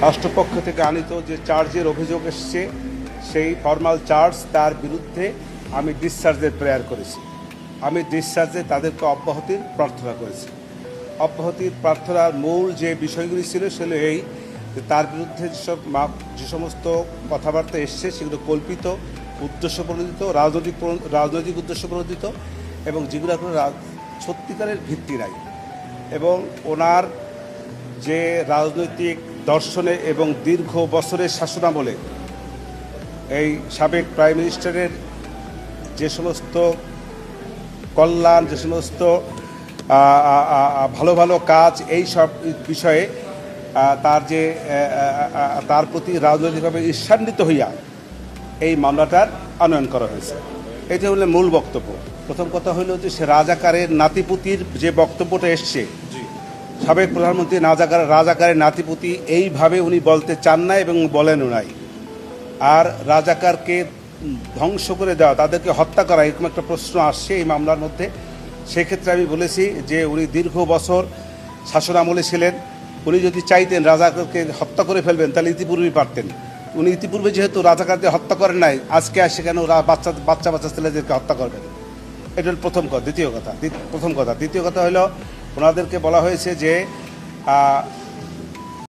রাষ্ট্রপক্ষ থেকে আনিত যে চার্জের অভিযোগ এসছে সেই ফর্মাল চার্জ তার বিরুদ্ধে আমি ডিসচার্জের প্রেয়ার করেছি। আমি ডিসচার্জে তাদেরকে অব্যাহতির প্রার্থনা করেছি। অব্যাহতির প্রার্থনার মূল যে বিষয়গুলি ছিল সেগুলো এই যে তার বিরুদ্ধে যে সমস্ত কথাবার্তা এসছে সেগুলো কল্পিত, উদ্দেশ্যপ্রণোদিত, রাজনৈতিক উদ্দেশ্যপ্রণোদিত এবং যেগুলো কোনো সত্যিকারের ভিত্তি নাই। এবং ওনার যে রাজনৈতিক দর্শনে এবং দীর্ঘ বছরের শাসনামলে এই সাবেক প্রাইম মিনিস্টারের যে সমস্ত কল্যাণ, যে সমস্ত ভালো ভালো কাজ, এই সব বিষয়ে তার প্রতি রাজনৈতিকভাবে ঈর্ষান্বিত হইয়া এই মামলাটার আনয়ন করা হয়েছে। এটা হলো মূল বক্তব্য। প্রথম কথা হলো যে সে রাজাকারের নাতিপুতির যে বক্তব্যটা এসছে, সাবেক প্রধানমন্ত্রী রাজাকারের নাতিপুতি এইভাবে উনি বলতে চান না এবং বলেনও নাই। আর রাজাকারকে ধ্বংস করে দেওয়া, তাদেরকে হত্যা করা, এরকম একটা প্রশ্ন আসছে এই মামলার মধ্যে। সেক্ষেত্রে আমি বলেছি যে উনি দীর্ঘ বছর শাসন আমলে ছিলেন। উনি যদি চাইতেন রাজাকারকে হত্যা করে ফেলবেন তাহলে ইতিপূর্বেই পারতেন। উনি ইতিপূর্বে যেহেতু রাজাকারকে হত্যা করেন নাই, আজকে আসে কেন বাচ্চা ছেলেদেরকে হত্যা করবেন? এটা হল প্রথম কথা। দ্বিতীয় কথা হলো ওনাদেরকে বলা হয়েছে যে